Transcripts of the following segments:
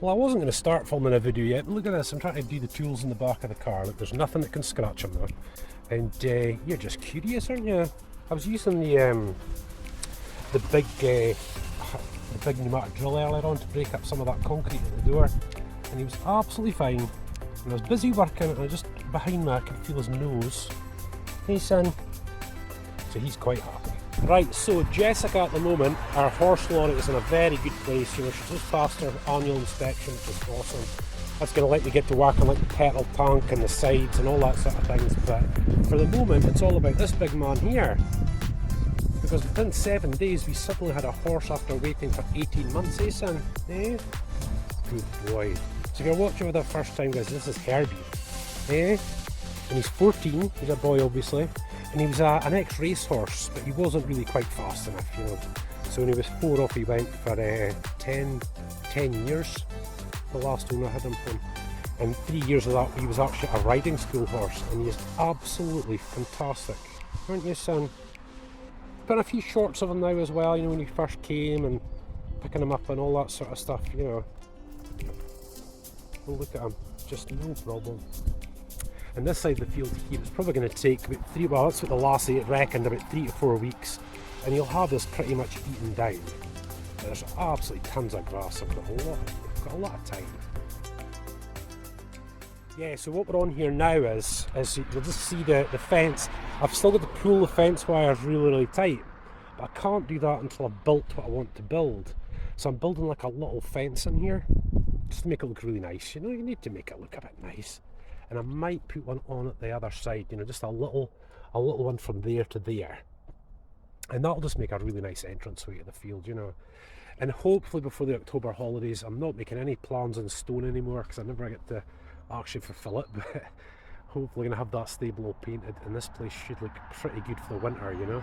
Well, I wasn't going to start filming a video yet, but look at this. I'm trying to do the tools in the back of the car. Look, there's nothing that can scratch them though. And you're just curious, aren't you? I was using the big pneumatic drill earlier on to break up some of that concrete at the door, and he was absolutely fine. And I was busy working, and just behind me I could feel his nose. Hey son. So he's quite happy. Right, so Jessica at the moment, our horse lorry is in a very good place. You know, she's just passed her annual inspection, which is awesome. That's going to let me get to work on like the petrol tank and the sides and all that sort of things. But for the moment, it's all about this big man here. Because within 7 days, we suddenly had a horse after waiting for 18 months, eh son? Eh? Good boy. So if you're watching for the first time, guys, this is Herbie. Eh? And he's 14, he's a boy obviously. And he was an ex-race horse, but he wasn't really quite fast enough, you know. So when he was 4 off, he went for 10 years, the last owner had him from. And 3 years of that, he was actually a riding school horse, and he is absolutely fantastic. Aren't you, son? Got a few shots of him now as well, you know, when he first came, and picking him up and all that sort of stuff, you know. Oh, look at him, just no problem. And this side of the field here, it's probably going to take about that's what the lassie reckoned, about 3 to 4 weeks, and you'll have this pretty much eaten down. And there's absolutely tons of grass. I've got a lot of time. Yeah, so what we're on here now is you'll just see the fence. I've still got to pull the fence wires really, really tight, but I can't do that until I've built what I want to build. So I'm building like a little fence in here, just to make it look really nice. You know, you need to make it look a bit nice. And I might put one on at the other side, you know, just a little one from there to there. And that'll just make a really nice entranceway to the field, you know. And hopefully before the October holidays, I'm not making any plans in stone anymore, because I never get to actually fulfill it, but hopefully going to have that stable all painted, and this place should look pretty good for the winter, you know.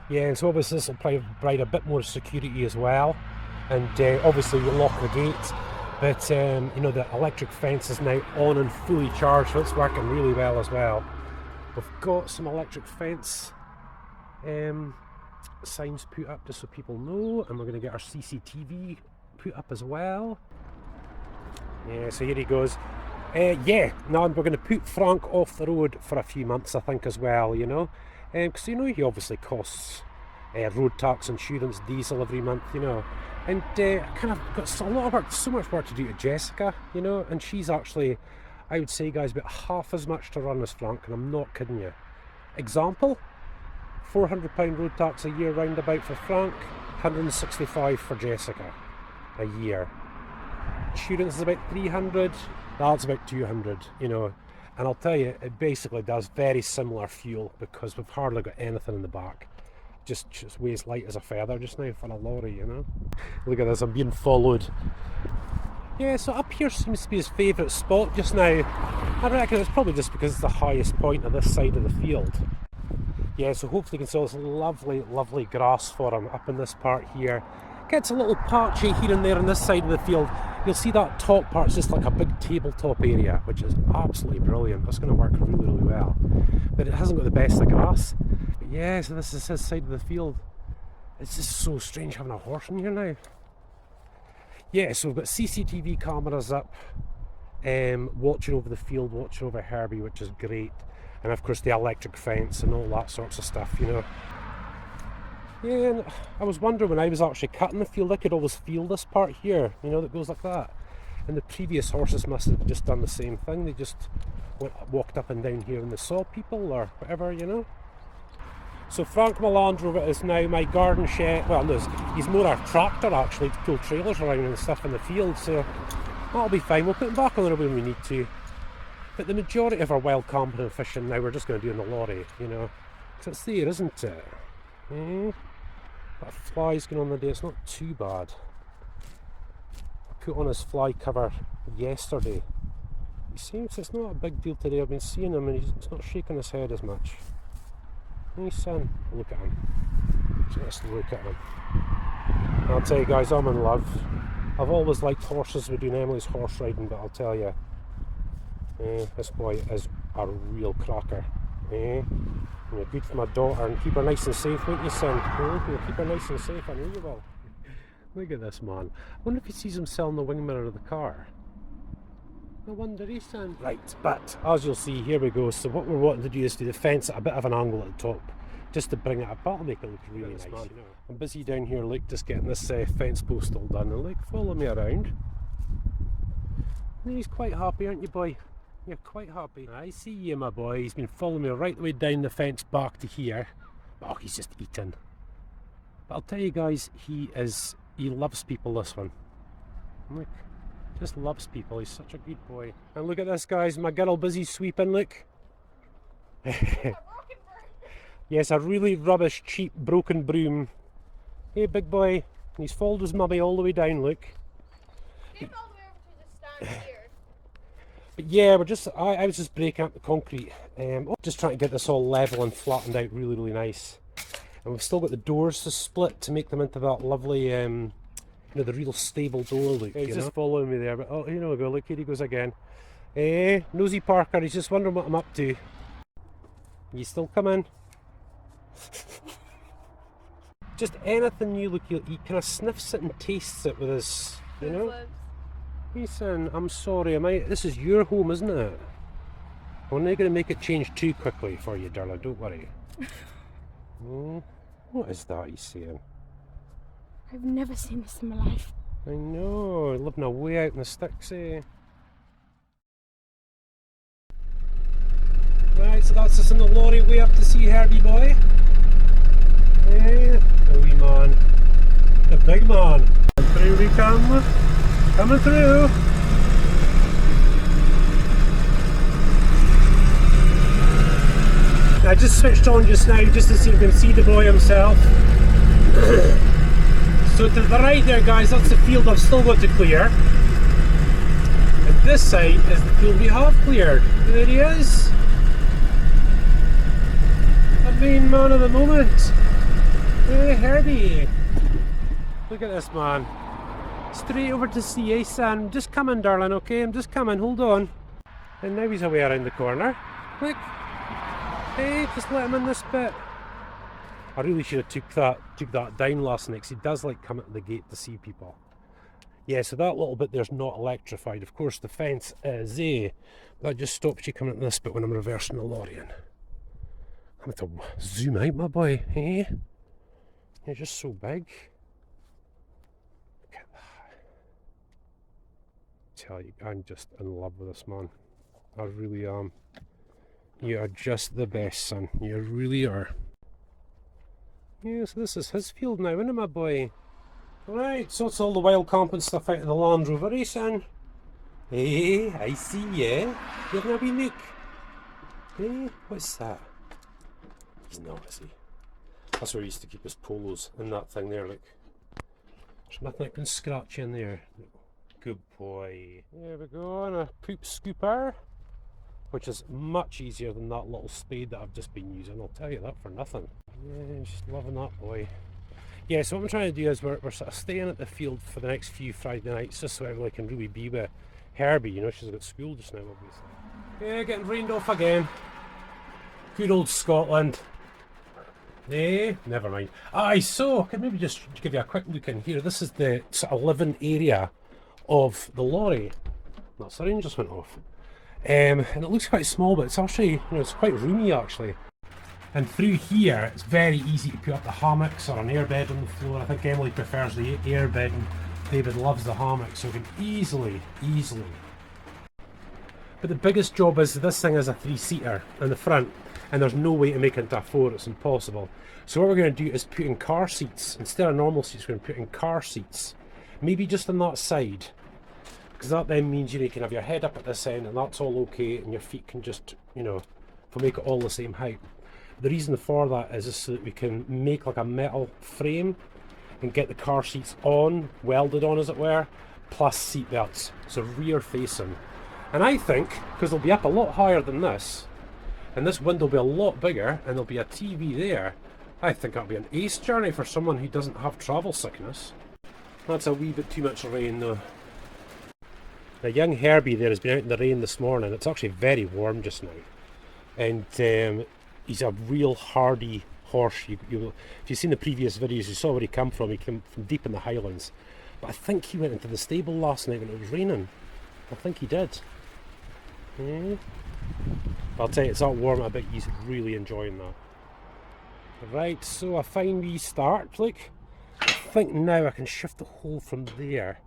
Yeah, and so obviously this will provide a bit more security as well, and obviously we'll lock the gate. But, you know, the electric fence is now on and fully charged, so it's working really well as well. We've got some electric fence signs put up just so people know, and we're going to get our CCTV put up as well. Yeah, so here he goes. Yeah, now we're going to put Frank off the road for a few months, I think, as well, you know. Because, you know, he obviously costs road tax, insurance, diesel every month, you know. And kind of got so much work to do to Jessica, you know, and she's actually, I would say, guys, about half as much to run as Frank, and I'm not kidding you. Example, £400 road tax a year roundabout for Frank, £165 for Jessica a year. Insurance is about 300, that's about 200, you know. And I'll tell you, it basically does very similar fuel, because we've hardly got anything in the back. Just weighs light as a feather just now for a lorry, you know. Look at this, I'm being followed. Yeah, so up here seems to be his favourite spot just now. I reckon it's probably just because it's the highest point of this side of the field. Yeah, so hopefully you can see all this lovely, lovely grass for him up in this part here. Gets a little patchy here and there on this side of the field. You'll see that top part's just like a big tabletop area, which is absolutely brilliant. That's going to work really, really well. But it hasn't got the best of grass. But yeah, so this is his side of the field. It's just so strange having a horse in here now. Yeah, so we've got CCTV cameras up, watching over the field, watching over Herbie, which is great. And of course the electric fence and all that sorts of stuff, you know. Yeah, and I was wondering when I was actually cutting the field, I could always feel this part here, you know, that goes like that. And the previous horses must have just done the same thing. They just walked up and down here and they saw people or whatever, you know. So Frank, my Land Rover, is now my garden shed. Well, no, he's more our tractor actually to pull trailers around and stuff in the field, so that'll be fine. We'll put him back on there when we need to. But the majority of our wild camping and fishing now we're just going to do in the lorry, you know. Because it's there, isn't it? That fly's going on the day, it's not too bad. I put on his fly cover yesterday. He seems it's not a big deal today. I've been seeing him and he's not shaking his head as much. Hey son, look at him. Just look at him. And I'll tell you guys, I'm in love. I've always liked horses. We're doing Emily's horse riding, but I'll tell you, this boy is a real cracker. You're good for my daughter, and keep her nice and safe, won't you, son? You'll keep her nice and safe, I know you will. Look at this man. I wonder if he sees himself in the wing mirror of the car. No wonder he's saying. Right, but as you'll see, here we go. So what we're wanting to do is do the fence at a bit of an angle at the top, just to bring it up. That'll make it look really nice. You know. I'm busy down here, like, just getting this fence post all done. And like, follow me around. And he's quite happy, aren't you, boy? You're quite happy. I see you, my boy. He's been following me right the way down the fence back to here. Oh, he's just eating. But I'll tell you guys, he loves people, this one. Look, just loves people. He's such a good boy. And look at this, guys. My girl busy sweeping, look. Yes, a really rubbish, cheap, broken broom. Hey, big boy. He's followed his mummy all the way down, look. All the way over to just stand here. But yeah, I was just breaking up the concrete. Just trying to get this all level and flattened out really, really nice. And we've still got the doors to split to make them into that lovely, you know, the real stable door look. He's just following me there, but oh, here we go, look, here he goes again. Nosy Parker, he's just wondering what I'm up to. You still coming? Just anything new, look, he kind of sniffs it and tastes it with his, you know. Ethan, I'm sorry, this is your home, isn't it? We're not going to make it change too quickly for you, darling, don't worry. What is that he's saying? I've never seen this in my life. I know, living away out in the sticks, eh? Right, so that's us in the lorry way up to see Herbie boy. The wee man. The big man. And through we come. Coming through. I just switched on just now just to see if you can see the boy himself. So to the right there, guys, that's the field I've still got to clear. And this side is the field we have cleared. There he is. The main man of the moment. Hey, Herbie. Look at this man. Straight over to see you, son. I'm just coming, darling, okay? I'm just coming, hold on. And now he's away around the corner. Look. Hey, just let him in this bit. I really should have took that down last night, because he does like coming to the gate to see people. Yeah, so that little bit there's not electrified. Of course, the fence is, that just stops you coming to this bit when I'm reversing the lorry in. I'm going to zoom out, my boy, eh? You're just so big. Look at that. I tell you, I'm just in love with this man. I really am. You are just the best, son. You really are. Yeah, so this is his field now, isn't it, my boy? Right, so it's all the wild camping stuff out of the Land Rover, eh, son? Hey, I see ya. You having a wee look? Hey, what's that? He's not, is he? That's where he used to keep his polos in that thing there, look. There's nothing that can scratch in there. Good boy. There we go, and a poop scooper, which is much easier than that little spade that I've just been using, I'll tell you that for nothing. Yeah, just loving that boy. Yeah, so what I'm trying to do is we're sort of staying at the field for the next few Friday nights, just so everybody can really be with Herbie, you know, she's got school just now, obviously. Yeah, getting rained off again. Good old Scotland. Never mind. Aye, so I could maybe just give you a quick look in here. This is the sort of living area of the lorry. That siren just went off. And it looks quite small, but it's actually, you know, it's quite roomy actually. And through here, it's very easy to put up the hammocks or an airbed on the floor. I think Emily prefers the airbed and David loves the hammock, so we can easily. But the biggest job is this thing is a 3-seater in the front, and there's no way to make it into a 4, it's impossible. So what we're going to do is put in car seats. Instead of normal seats, we're going to put in car seats. Maybe just on that side. Because that then means, you know, you can have your head up at this end and that's all okay, and your feet can just, you know, we'll make it all the same height. The reason for that is so that we can make like a metal frame and get the car seats on, welded on as it were, plus seat belts, so rear facing. And I think, because they'll be up a lot higher than this, and this window will be a lot bigger, and there'll be a TV there, I think that'll be an ace journey for someone who doesn't have travel sickness. That's a wee bit too much rain though. Now young Herbie there has been out in the rain this morning. It's actually very warm just now. And he's a real hardy horse. If you've seen the previous videos, you saw where he came from. He came from deep in the Highlands. But I think he went into the stable last night when it was raining. I think he did. Yeah. But I'll tell you, it's that warm. I bet he's really enjoying that. Right, so a fine wee start. Look, I think now I can shift the hole from there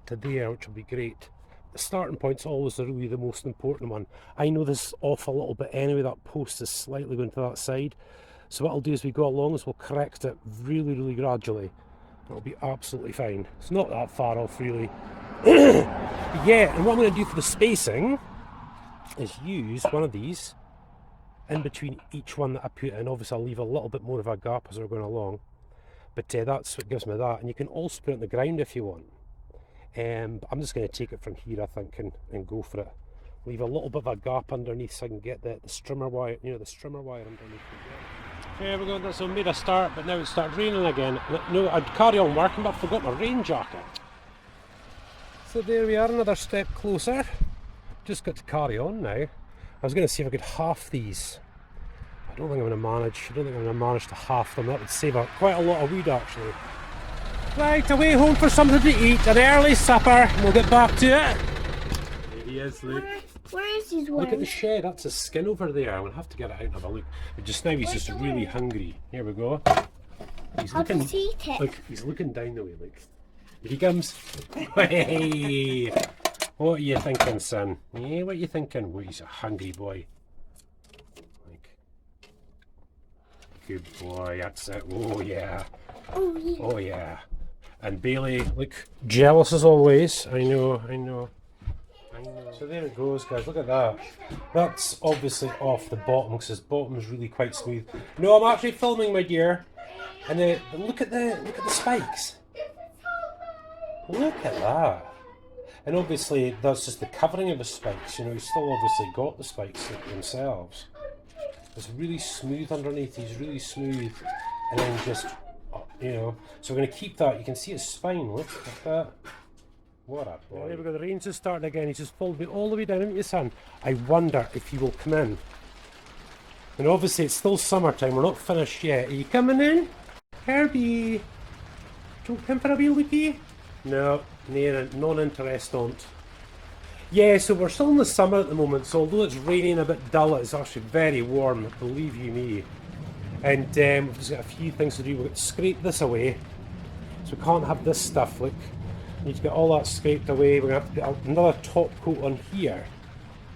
to there, which will be great. The starting point's always really the most important one. I know this off a little bit anyway. That post is slightly going to that side. So what I'll do as we go along is we'll correct it really, really gradually. It'll be absolutely fine. It's not that far off, really. Yeah, and what I'm going to do for the spacing is use one of these in between each one that I put in. Obviously I'll leave a little bit more of a gap as we're going along, but that's what gives me that. And you can also put it on the ground if you want. But I'm just going to take it from here, I think, and go for it. Leave a little bit of a gap underneath so I can get the strimmer wire, you know, the strimmer wire underneath. Okay, we're going. So I made a start, but now it started raining again. No, I'd carry on working, but I forgot my rain jacket. So there we are, another step closer. Just got to carry on now. I was going to see if I could half these. I don't think I'm going to manage. I don't think I'm going to manage to half them. That would save quite a lot of wood, actually. Right, away home for something to eat, an early supper, and we'll get back to it. There he is, look. Where is his way? Look at the shed, that's his skin over there. We'll have to get it out and have a look. But just now he's just really hungry. Here we go. He's looking, look, he's looking down the way, look. Here he comes. Hey! What are you thinking, son? Yeah, what are you thinking? Well, he's a hungry boy. Like, good boy, that's it. Oh yeah. Oh yeah. Oh yeah. And Bailey, look, jealous as always. I know. So there it goes, guys. Look at that. That's obviously off the bottom because his bottom is really quite smooth. No, I'm actually filming, my dear. And look at the spikes. Look at that. And obviously that's just the covering of the spikes. You know, he's still obviously got the spikes themselves. It's really smooth underneath. He's really smooth, and then just. You know, so we're going to keep that. You can see his spine, look at that. What a boy. There we go, the rain's just starting again. He's just followed me all the way down, haven't you, son? I wonder if he will come in. And obviously it's still summertime, we're not finished yet. Are you coming in? Herbie! Don't come for a wee lookie? No, non-interest don't. Yeah, so we're still in the summer at the moment, so although it's raining a bit dull, it's actually very warm, believe you me. And we've just got a few things to do. We've got to scrape this away, so we can't have this stuff. Look, we need to get all that scraped away. We're going to have to put another top coat on here.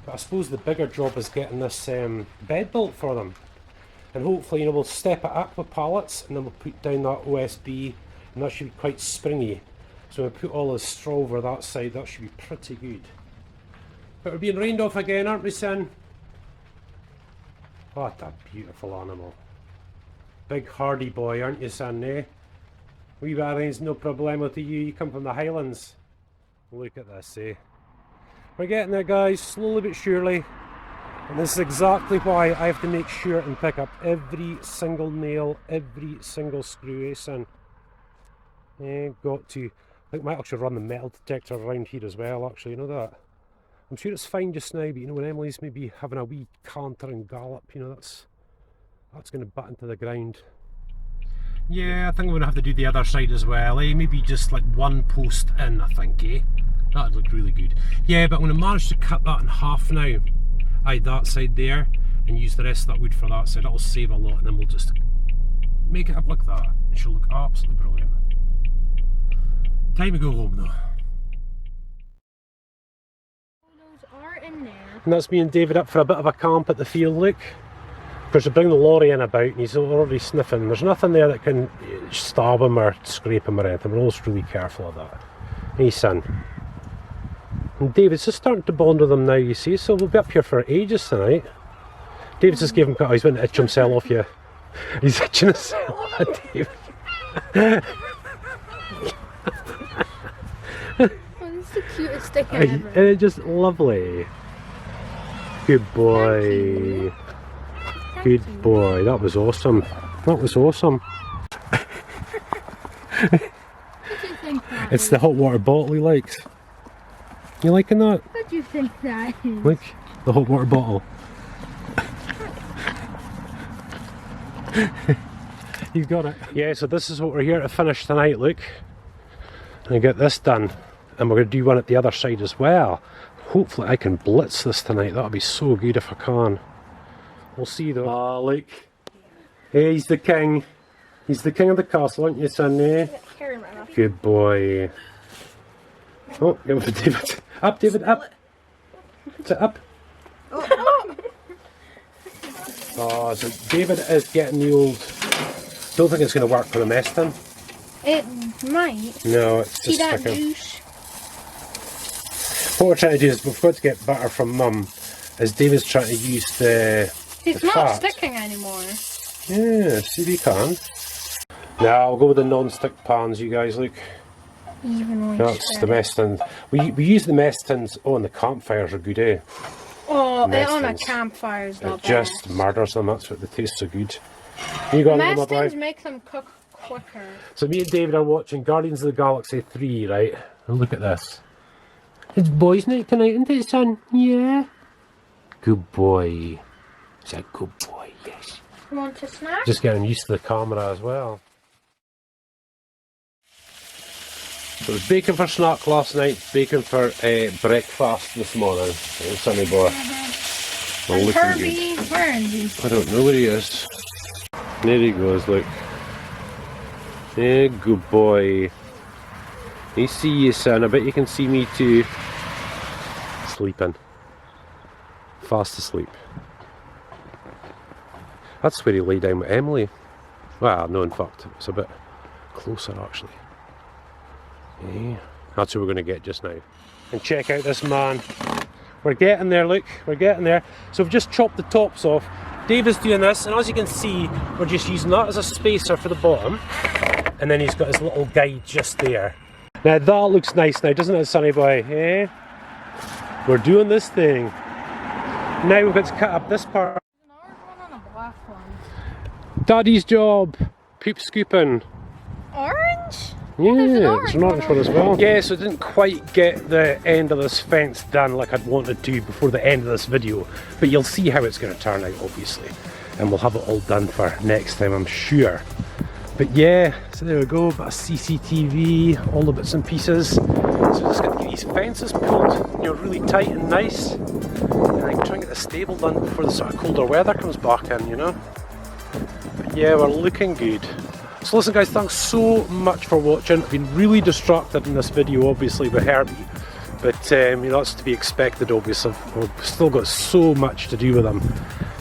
But I suppose the bigger job is getting this bed built for them. And hopefully, you know, we'll step it up with pallets, and then we'll put down that OSB, and that should be quite springy. So we put all the straw over that side. That should be pretty good. But we're being rained off again, aren't we, son? What a beautiful animal. Big hardy boy, aren't you, son, eh? Wee Barry's no problemo to you. You come from the Highlands. Look at this, eh? We're getting there, guys, slowly but surely. And this is exactly why I have to make sure and pick up every single nail, every single screw, eh, son? Eh, got to. I think I might actually run the metal detector around here as well, actually, you know that? I'm sure it's fine just now, but you know, when Emily's maybe having a wee canter and gallop, you know, that's going to butt into the ground. Yeah, I think I'm going to have to do the other side as well, eh? Maybe just like one post in, I think, eh? That'd look really good. Yeah, but I'm going to manage to cut that in half now. Aye, that side there, and use the rest of that wood for that side. That'll save a lot, and then we'll just make it up like that. It should look absolutely brilliant. Time to go home, though. Those are in there. And that's me and David up for a bit of a camp at the field, look. Because we bring the lorry in about and he's already sniffing. There's nothing there that can stab him or scrape him or anything. We're always really careful of that. Hey, son. And David's just starting to bond with him now, you see, so we'll be up here for ages tonight. David's just gave him, he's going to itch himself off you. He's itching himself off, David. Oh, this is the cutest stick ever. And it's just lovely. Good boy. Good boy, that was awesome. That was awesome. What do you think that It's is? the hot water bottle he likes. You liking that? What do you think that is? Look, the hot water bottle. He's got it. Yeah, so this is what we're here to finish tonight, look. And get this done. And we're going to do one at the other side as well. Hopefully I can blitz this tonight. That'll be so good if I can. We'll see though. Ah, look. Hey, he's the king. He's the king of the castle, aren't you, son? Eh? Good boy. Oh, get with David. Up, David, up. Sit up. Oh, so David is getting the old... Don't think it's going to work for the mess tin. It might. No, it's See just that sticking. douche? What we're trying to do is, we've got to get butter from Mum, as David's trying to use the It's the not fat. sticking anymore. Yeah, see we can. Now I'll go with the non-stick pans, you guys, look. Evenly That's the spread. mess tins. We use the mess tins. Oh, and the campfires are good, eh? Oh, Mess on a tins. campfire is It not just bad. murders them, that's what they taste so good. You got Mess them, tins boy? make them cook quicker. So me and David are watching Guardians of the Galaxy 3, right? And look at this. It's boys' night tonight, isn't it, son? Yeah. Good boy. He's a good boy, yes. You want a snack? Just getting used to the camera as well. So it was bacon for snack last night, bacon for breakfast this morning. Hey, sonny boy. Well, And looking Herbie, where is he? good. I don't know where he is. There he goes, look. Yeah, good boy. I see you, son. I bet you can see me too. Sleeping. Fast asleep. That's where he lay down with Emily. Well, no, in fact, it's a bit closer actually. Yeah, that's who we're going to get just now. And check out this man. We're getting there, look. We're getting there. So we've just chopped the tops off. Dave is doing this, and as you can see, we're just using that as a spacer for the bottom. And then he's got his little guide just there. Now that looks nice now, doesn't it, sonny boy? Eh? We're doing this thing. Now we've got to cut up this part. There's an orange one and a black one. Daddy's job. Poop scooping. Orange? Yeah, there's an there's an orange one as well. one. Yeah, so I didn't quite get the end of this fence done like I'd wanted to before the end of this video. But you'll see how it's going to turn out, obviously. And we'll have it all done for next time, I'm sure. But yeah, so there we go, bit of CCTV, all the bits and pieces. So just got to get these fences pulled, you know, really tight and nice. And I can try and get the stable done before the sort of colder weather comes back in, you know. But yeah, we're looking good. So listen guys, thanks so much for watching. I've been really distracted in this video, obviously, with Herbie. But you know, that's to be expected, obviously. We've still got so much to do with him.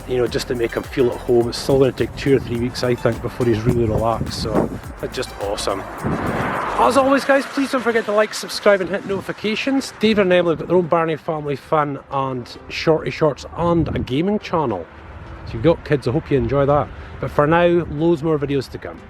You know, just to make him feel at home. It's still going to take 2 or 3 weeks, I think, before he's really relaxed. So that's just awesome. As always, guys, please don't forget to like, subscribe, and hit notifications. David and Emily have got their own Barney family fun and shorty shorts and a gaming channel. So you've got kids, I hope you enjoy that. But for now, loads more videos to come.